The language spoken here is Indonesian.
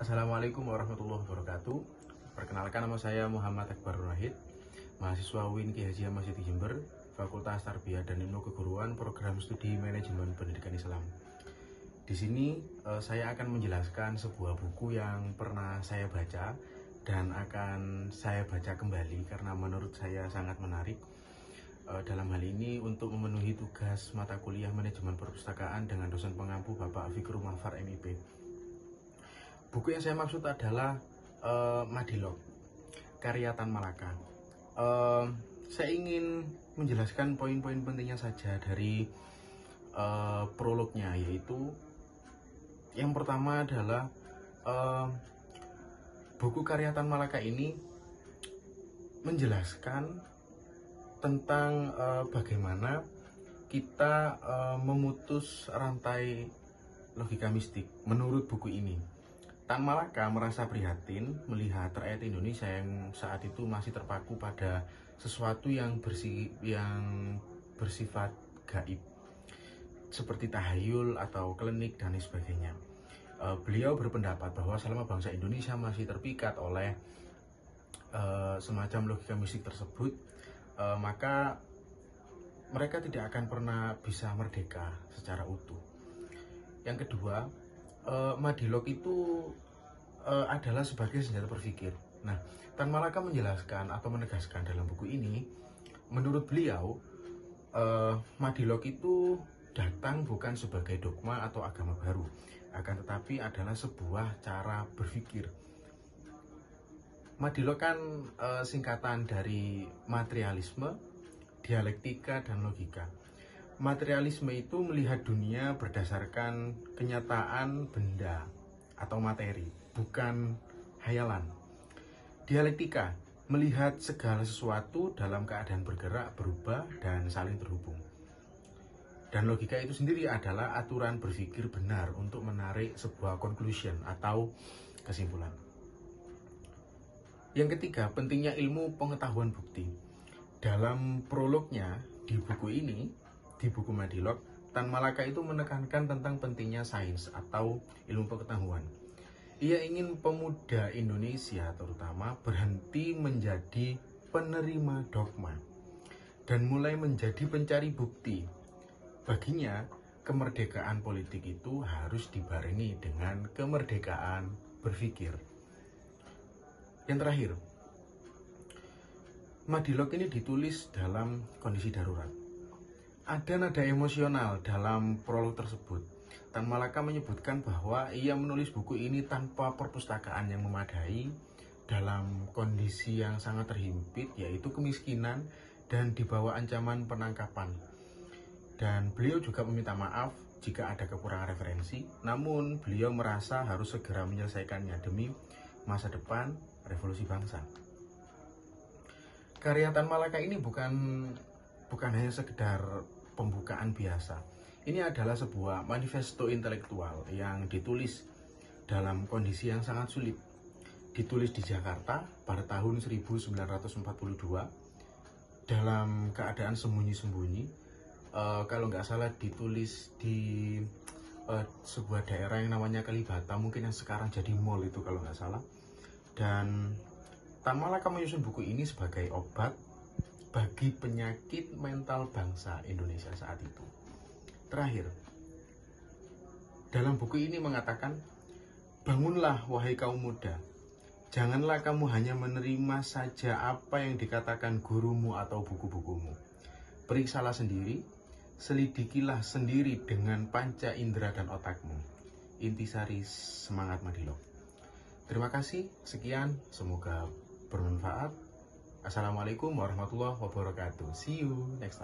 Assalamualaikum warahmatullahi wabarakatuh. Perkenalkan, nama saya Muhammad Akbar Wahid, mahasiswa UIN Ki Haji Ahmad Siti Jember, Fakultas Tarbiyah dan Ilmu Keguruan, Program Studi Manajemen Pendidikan Islam. Di sini saya akan menjelaskan sebuah buku yang pernah saya baca dan akan saya baca kembali karena menurut saya sangat menarik. Dalam hal ini untuk memenuhi tugas mata kuliah Manajemen Perpustakaan dengan dosen pengampu Bapak Fikru Mahfar MIP. Buku yang saya maksud adalah Madilog, karya Tan Malaka. Saya ingin menjelaskan poin-poin pentingnya saja dari prolognya, yaitu yang pertama adalah buku karya Tan Malaka ini menjelaskan tentang bagaimana kita memutus rantai logika mistik menurut buku ini. Tan Malaka merasa prihatin melihat rakyat Indonesia yang saat itu masih terpaku pada sesuatu yang bersifat gaib, seperti tahayul atau klinik dan sebagainya. Beliau berpendapat bahwa selama bangsa Indonesia masih terpikat oleh semacam logika mistik tersebut, maka mereka tidak akan pernah bisa merdeka secara utuh. Yang kedua, Madilog itu adalah sebagai senjata berpikir. Nah, Tan Malaka menjelaskan atau menegaskan dalam buku ini, menurut beliau, Madilog itu datang bukan sebagai dogma atau agama baru, akan tetapi adalah sebuah cara berpikir. Madilog kan singkatan dari materialisme, dialektika, dan logika. Materialisme itu melihat dunia berdasarkan kenyataan benda atau materi, bukan hayalan. Dialektika melihat segala sesuatu dalam keadaan bergerak, berubah, dan saling terhubung. Dan logika itu sendiri adalah aturan berpikir benar untuk menarik sebuah conclusion atau kesimpulan. Yang ketiga, pentingnya ilmu pengetahuan bukti. Dalam prolognya di buku ini, di buku Madilog, Tan Malaka itu menekankan tentang pentingnya sains atau ilmu pengetahuan. Ia ingin pemuda Indonesia terutama berhenti menjadi penerima dogma dan mulai menjadi pencari bukti. Baginya, kemerdekaan politik itu harus dibarengi dengan kemerdekaan berpikir. Yang terakhir, Madilog ini ditulis dalam kondisi darurat. Ada nada emosional dalam prolog tersebut. Tan Malaka menyebutkan bahwa ia menulis buku ini tanpa perpustakaan yang memadai, dalam kondisi yang sangat terhimpit, yaitu kemiskinan dan di bawah ancaman penangkapan. Dan beliau juga meminta maaf jika ada kekurangan referensi, namun beliau merasa harus segera menyelesaikannya demi masa depan revolusi bangsa. Karya Tan Malaka ini bukan hanya sekedar pembukaan biasa. Ini adalah sebuah manifesto intelektual yang ditulis dalam kondisi yang sangat sulit. Ditulis di Jakarta pada tahun 1942 dalam keadaan sembunyi-sembunyi. Kalau nggak salah ditulis di sebuah daerah yang namanya Kalibata, mungkin yang sekarang jadi mall itu kalau nggak salah. Dan Tan Malaka menyusun buku ini sebagai obat bagi penyakit mental bangsa Indonesia saat itu. Terakhir, dalam buku ini mengatakan, bangunlah wahai kaum muda, janganlah kamu hanya menerima saja apa yang dikatakan gurumu atau buku-bukumu. Periksalah sendiri, selidikilah sendiri dengan panca indera dan otakmu. Intisari semangat Madilog. Terima kasih, sekian, semoga bermanfaat. Assalamualaikum warahmatullahi wabarakatuh. See you next time.